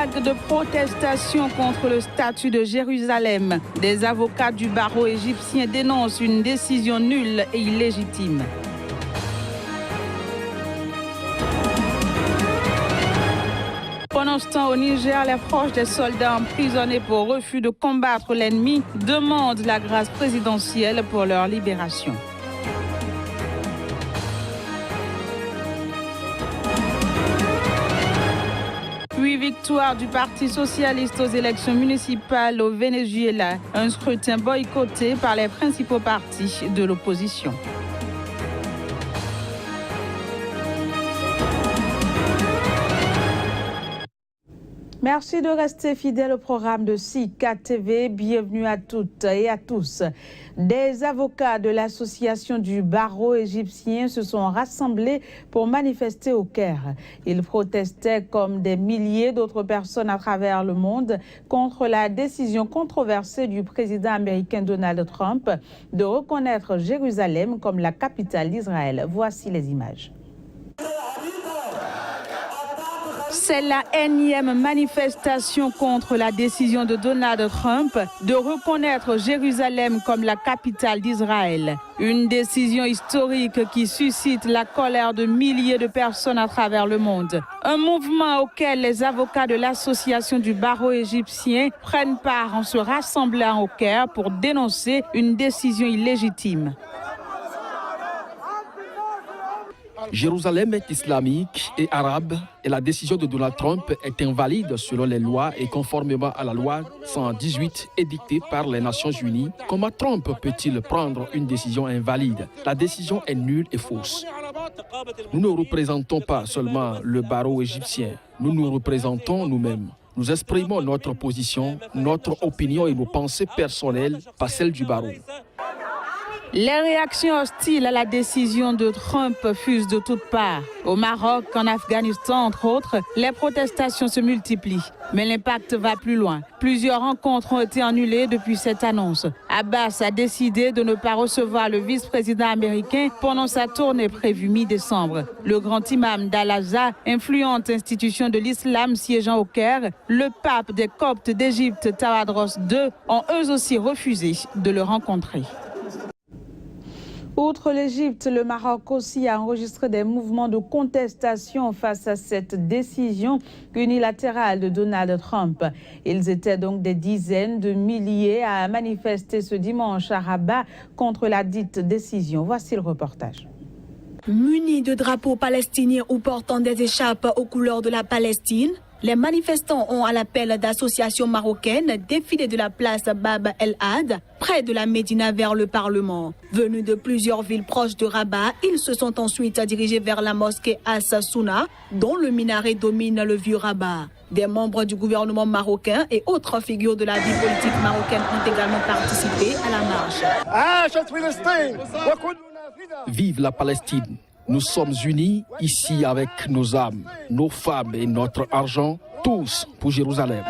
Vague de protestation contre le statut de Jérusalem. Des avocats du barreau égyptien dénoncent une décision nulle et illégitime. Pendant ce temps, au Niger, les proches des soldats emprisonnés pour refus de combattre l'ennemi demandent la grâce présidentielle pour leur libération. Victoire du Parti socialiste aux élections municipales au Venezuela, un scrutin boycotté par les principaux partis de l'opposition. Merci de rester fidèle au programme de SICA TV. Bienvenue à toutes et à tous. Des avocats de l'association du barreau égyptien se sont rassemblés pour manifester au Caire. Ils protestaient comme des milliers d'autres personnes à travers le monde contre la décision controversée du président américain Donald Trump de reconnaître Jérusalem comme la capitale d'Israël. Voici les images. C'est la énième manifestation contre la décision de Donald Trump de reconnaître Jérusalem comme la capitale d'Israël. Une décision historique qui suscite la colère de milliers de personnes à travers le monde. Un mouvement auquel les avocats de l'association du barreau égyptien prennent part en se rassemblant au Caire pour dénoncer une décision illégitime. Jérusalem est islamique et arabe et la décision de Donald Trump est invalide selon les lois et conformément à la loi 118 édictée par les Nations Unies. Comment Trump peut-il prendre une décision invalide? La décision est nulle et fausse. Nous ne représentons pas seulement le barreau égyptien, nous nous représentons nous-mêmes. Nous exprimons notre position, notre opinion et nos pensées personnelles, pas celles du barreau. Les réactions hostiles à la décision de Trump fusent de toutes parts. Au Maroc, en Afghanistan, entre autres, les protestations se multiplient. Mais l'impact va plus loin. Plusieurs rencontres ont été annulées depuis cette annonce. Abbas a décidé de ne pas recevoir le vice-président américain pendant sa tournée prévue mi-décembre. Le grand imam d'Al-Azhar, influente institution de l'islam siégeant au Caire, le pape des Coptes d'Égypte, Tawadros II, ont eux aussi refusé de le rencontrer. Outre l'Égypte, le Maroc aussi a enregistré des mouvements de contestation face à cette décision unilatérale de Donald Trump. Ils étaient donc des dizaines de milliers à manifester ce dimanche à Rabat contre la dite décision. Voici le reportage. Munis de drapeaux palestiniens ou portant des écharpes aux couleurs de la Palestine, les manifestants ont, à l'appel d'associations marocaines, défilé de la place Bab el-Had, près de la Médina vers le Parlement. Venus de plusieurs villes proches de Rabat, ils se sont ensuite dirigés vers la mosquée As-Souna, dont le minaret domine le vieux Rabat. Des membres du gouvernement marocain et autres figures de la vie politique marocaine ont également participé à la marche. Vive la Palestine! Nous sommes unis ici avec nos âmes, nos femmes et notre argent, tous pour Jérusalem.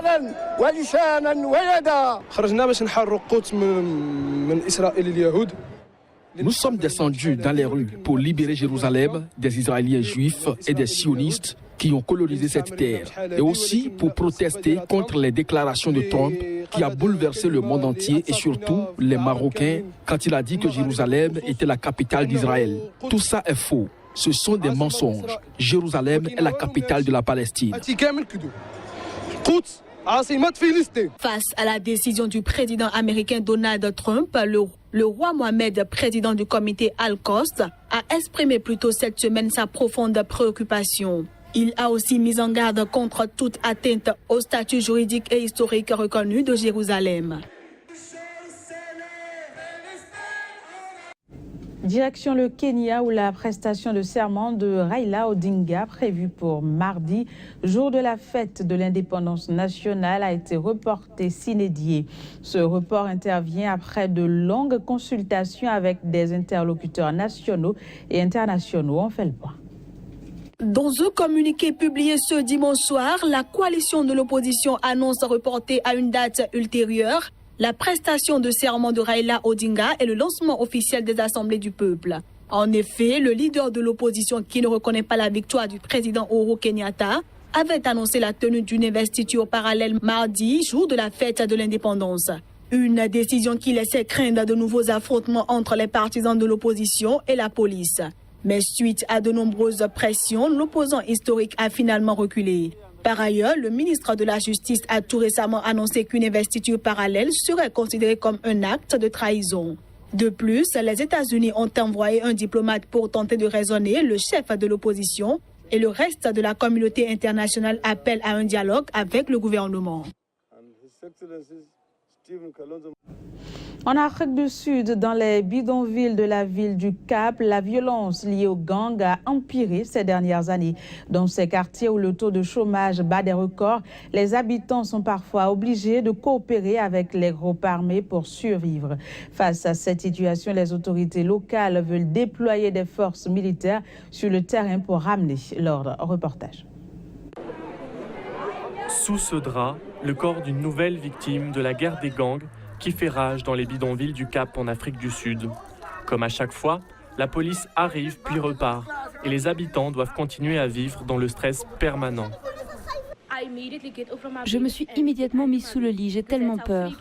Nous sommes descendus dans les rues pour libérer Jérusalem des Israéliens juifs et des sionistes qui ont colonisé cette terre, et aussi pour protester contre les déclarations de Trump qui a bouleversé le monde entier et surtout les Marocains quand il a dit que Jérusalem était la capitale d'Israël. Tout ça est faux. Ce sont des mensonges. Jérusalem est la capitale de la Palestine. Face à la décision du président américain Donald Trump, le roi Mohamed, président du comité Al-Qods, a exprimé plus tôt cette semaine sa profonde préoccupation. Il a aussi mis en garde contre toute atteinte au statut juridique et historique reconnu de Jérusalem. Direction le Kenya où la prestation de serment de Raila Odinga prévue pour mardi, jour de la fête de l'indépendance nationale, a été reportée sine die. Ce report intervient après de longues consultations avec des interlocuteurs nationaux et internationaux. On fait le point. Dans un communiqué publié ce dimanche soir, la coalition de l'opposition annonce reporter à une date ultérieure la prestation de serment de Raila Odinga et le lancement officiel des assemblées du peuple. En effet, le leader de l'opposition qui ne reconnaît pas la victoire du président Uhuru Kenyatta avait annoncé la tenue d'une investiture parallèle mardi, jour de la fête de l'indépendance. Une décision qui laissait craindre de nouveaux affrontements entre les partisans de l'opposition et la police. Mais suite à de nombreuses pressions, l'opposant historique a finalement reculé. Par ailleurs, le ministre de la Justice a tout récemment annoncé qu'une investiture parallèle serait considérée comme un acte de trahison. De plus, les États-Unis ont envoyé un diplomate pour tenter de raisonner le chef de l'opposition et le reste de la communauté internationale appelle à un dialogue avec le gouvernement. En Afrique du Sud, dans les bidonvilles de la ville du Cap, la violence liée aux gangs a empiré ces dernières années. Dans ces quartiers où le taux de chômage bat des records, les habitants sont parfois obligés de coopérer avec les groupes armés pour survivre. Face à cette situation, les autorités locales veulent déployer des forces militaires sur le terrain pour ramener l'ordre. Reportage. Sous ce drap, le corps d'une nouvelle victime de la guerre des gangs qui fait rage dans les bidonvilles du Cap en Afrique du Sud. Comme à chaque fois, la police arrive puis repart et les habitants doivent continuer à vivre dans le stress permanent. Je me suis immédiatement mise sous le lit, j'ai tellement peur.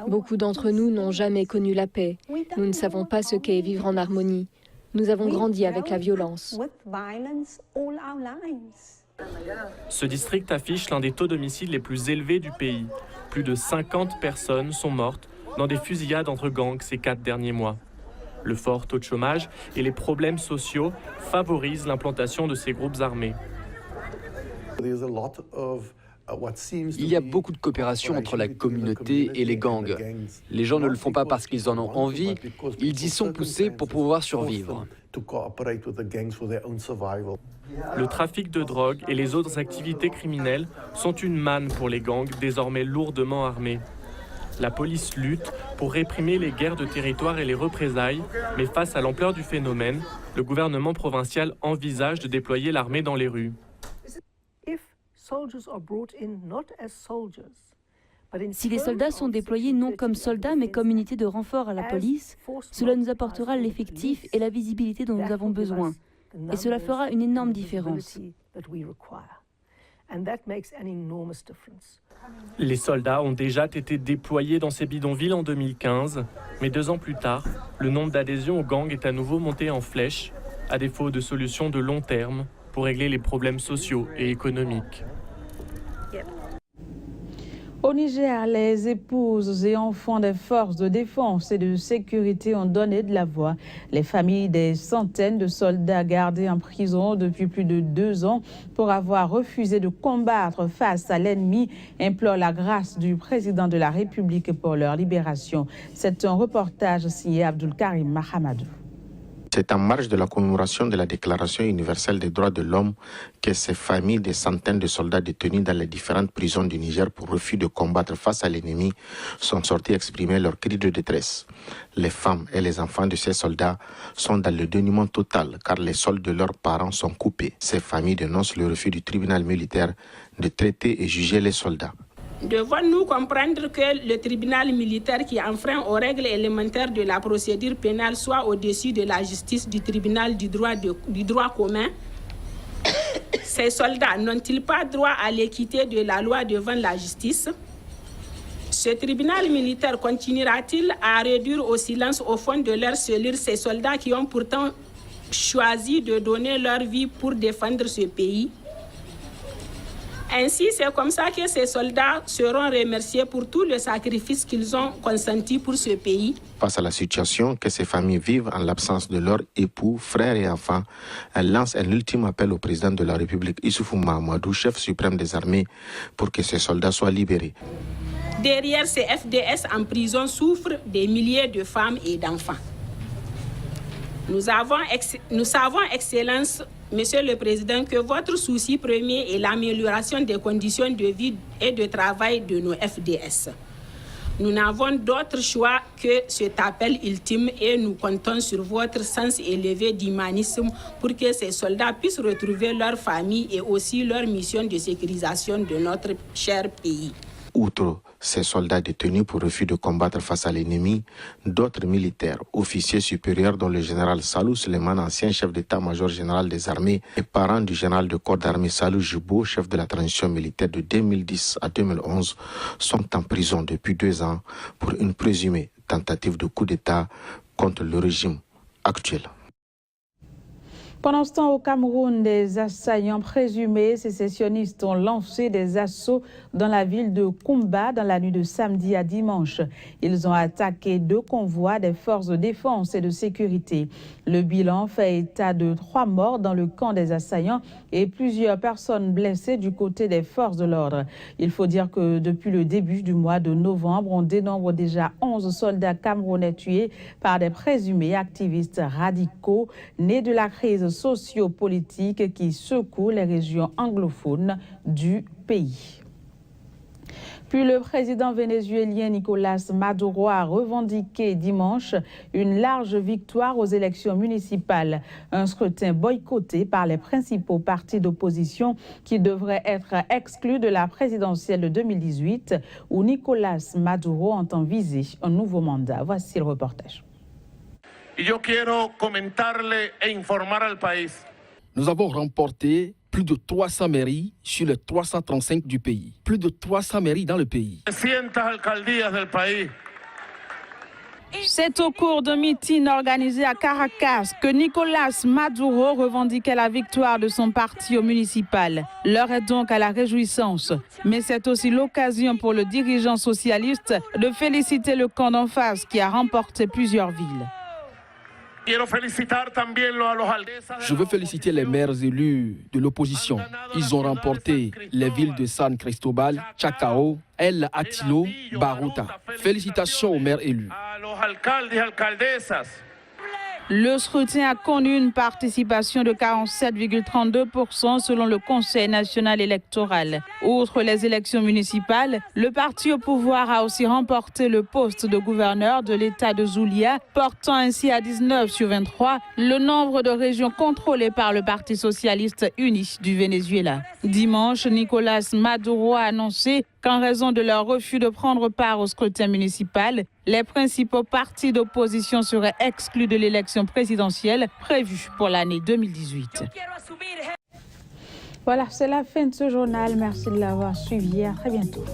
Beaucoup d'entre nous n'ont jamais connu la paix. Nous ne savons pas ce qu'est vivre en harmonie. Nous avons grandi avec la violence. Ce district affiche l'un des taux d'homicide les plus élevés du pays. Plus de 50 personnes sont mortes dans des fusillades entre gangs ces 4 derniers mois. Le fort taux de chômage et les problèmes sociaux favorisent l'implantation de ces groupes armés. Il y a beaucoup de coopération entre la communauté et les gangs. Les gens ne le font pas parce qu'ils en ont envie, ils y sont poussés pour pouvoir survivre. Le trafic de drogue et les autres activités criminelles sont une manne pour les gangs désormais lourdement armés. La police lutte pour réprimer les guerres de territoire et les représailles, mais face à l'ampleur du phénomène, le gouvernement provincial envisage de déployer l'armée dans les rues. Si les soldats sont déployés non comme soldats mais comme unité de renfort à la police, cela nous apportera l'effectif et la visibilité dont nous avons besoin. Et cela fera une énorme différence. Les soldats ont déjà été déployés dans ces bidonvilles en 2015, mais 2 ans plus tard, le nombre d'adhésions aux gangs est à nouveau monté en flèche, à défaut de solutions de long terme pour régler les problèmes sociaux et économiques. Au Niger, les épouses et enfants des forces de défense et de sécurité ont donné de la voix. Les familles des centaines de soldats gardés en prison depuis plus de 2 ans pour avoir refusé de combattre face à l'ennemi implorent la grâce du président de la République pour leur libération. C'est un reportage signé Abdul Karim Mahamadou. C'est en marge de la commémoration de la Déclaration universelle des droits de l'homme que ces familles de centaines de soldats détenus dans les différentes prisons du Niger pour refus de combattre face à l'ennemi sont sortis exprimer leurs cris de détresse. Les femmes et les enfants de ces soldats sont dans le dénuement total car les soldes de leurs parents sont coupés. Ces familles dénoncent le refus du tribunal militaire de traiter et juger les soldats. Devons-nous comprendre que le tribunal militaire qui enfreint aux règles élémentaires de la procédure pénale soit au-dessus de la justice du tribunal du droit commun? Ces soldats n'ont-ils pas droit à l'équité de la loi devant la justice? Ce tribunal militaire continuera-t-il à réduire au silence au fond de leur cellule ces soldats qui ont pourtant choisi de donner leur vie pour défendre ce pays? Ainsi, c'est comme ça que ces soldats seront remerciés pour tout le sacrifice qu'ils ont consenti pour ce pays. Face à la situation que ces familles vivent en l'absence de leurs époux, frères et enfants, elle lance un ultime appel au président de la République, Issoufou Mahamadou, chef suprême des armées, pour que ces soldats soient libérés. Derrière ces FDS en prison souffrent des milliers de femmes et d'enfants. Nous savons, Excellence, Monsieur le Président, que votre souci premier est l'amélioration des conditions de vie et de travail de nos FDS. Nous n'avons d'autre choix que cet appel ultime et nous comptons sur votre sens élevé d'humanisme pour que ces soldats puissent retrouver leur famille et aussi leur mission de sécurisation de notre cher pays. Outre ces soldats détenus pour refus de combattre face à l'ennemi, d'autres militaires, officiers supérieurs dont le général Salou Suleiman, ancien chef d'état-major général des armées et parent du général de corps d'armée Salou Jubo, chef de la transition militaire de 2010 à 2011, sont en prison depuis 2 ans pour une présumée tentative de coup d'État contre le régime actuel. Pendant ce temps, au Cameroun, des assaillants présumés sécessionnistes ont lancé des assauts dans la ville de Koumba dans la nuit de samedi à dimanche. Ils ont attaqué 2 convois des forces de défense et de sécurité. Le bilan fait état de 3 morts dans le camp des assaillants et plusieurs personnes blessées du côté des forces de l'ordre. Il faut dire que depuis le début du mois de novembre, on dénombre déjà 11 soldats camerounais tués par des présumés activistes radicaux nés de la crise sociopolitique qui secoue les régions anglophones du pays. Puis le président vénézuélien Nicolas Maduro a revendiqué dimanche une large victoire aux élections municipales, un scrutin boycotté par les principaux partis d'opposition qui devraient être exclus de la présidentielle de 2018 où Nicolas Maduro entend viser un nouveau mandat. Voici le reportage. Nous avons remporté plus de 300 mairies sur les 335 du pays. Plus de 300 mairies dans le pays. C'est au cours d'un meeting organisé à Caracas que Nicolas Maduro revendiquait la victoire de son parti au municipal. L'heure est donc à la réjouissance. Mais c'est aussi l'occasion pour le dirigeant socialiste de féliciter le camp d'en face qui a remporté plusieurs villes. Je veux féliciter les maires élus de l'opposition. Ils ont remporté les villes de San Cristobal, Chacao, El Atilo, Baruta. Félicitations aux maires élus. Le scrutin a connu une participation de 47,32% selon le Conseil national électoral. Outre les élections municipales, le parti au pouvoir a aussi remporté le poste de gouverneur de l'État de Zulia, portant ainsi à 19 sur 23 le nombre de régions contrôlées par le Parti socialiste uni du Venezuela. Dimanche, Nicolas Maduro a annoncé qu'en raison de leur refus de prendre part au scrutin municipal, les principaux partis d'opposition seraient exclus de l'élection présidentielle prévue pour l'année 2018. Voilà, c'est la fin de ce journal. Merci de l'avoir suivi. À très bientôt.